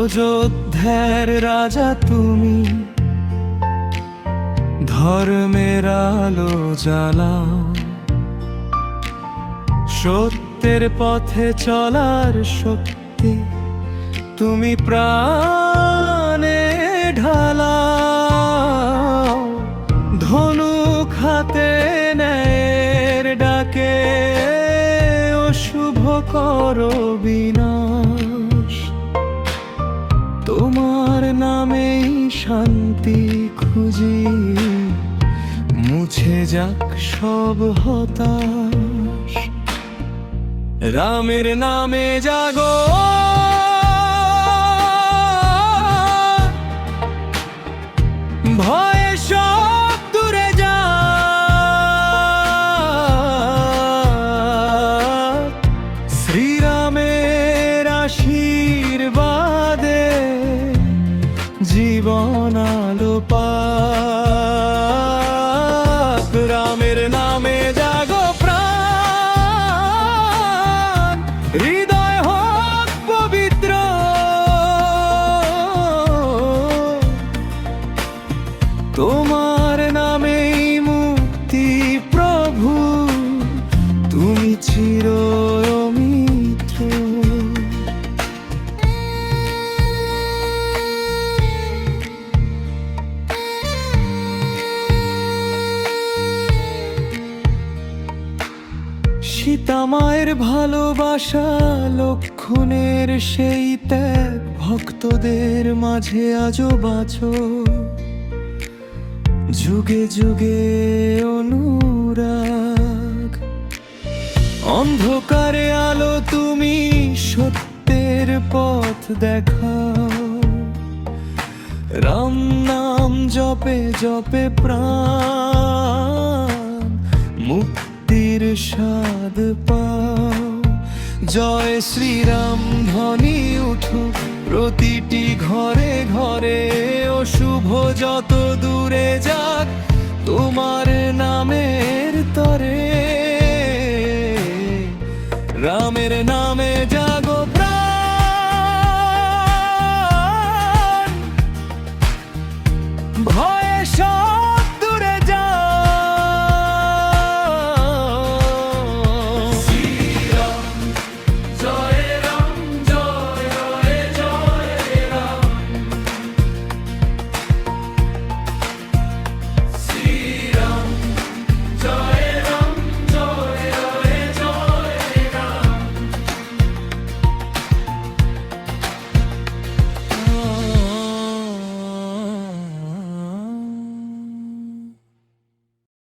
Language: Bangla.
অযোধ্যার রাজা তুমি, ধর্মের আলো জ্বালাও, সত্যের পথে চলার শক্তি তুমি প্রাণে ঢালাও। ধনুক হাতে ন্যায়ের ডাকে অশুভ করো বিনাশ, তোমার নামেই শান্তি খুঁজি, মুছে যাক সব হতাশ। রামের নামে জাগো, ভয়ে সব দূরে যাক, শ্রীরামের আশীর্বাদে জীবন আলো পাক। রামের নামে জাগো প্রাণ, হৃদয় হোক পবিত্র, তোমার নামেই মুক্তি প্রভু, তুমি চির মিত্র। সীতা মায়ের ভালোবাসা, লক্ষণের সেই ত্যাগ, ভক্তদের মাঝে আজও বাঁচো, যুগে যুগে অনুরাগ। অন্ধকারে আলো তুমি, সত্যের পথ দেখাও, রাম নাম জপে জপে প্রাণ মুক্তির স্বাদ পাও। জয় শ্রীরাম ধ্বনি উঠুক প্রতিটি ঘরে ঘরে, অশুভ যত দূরে যাক, তোমার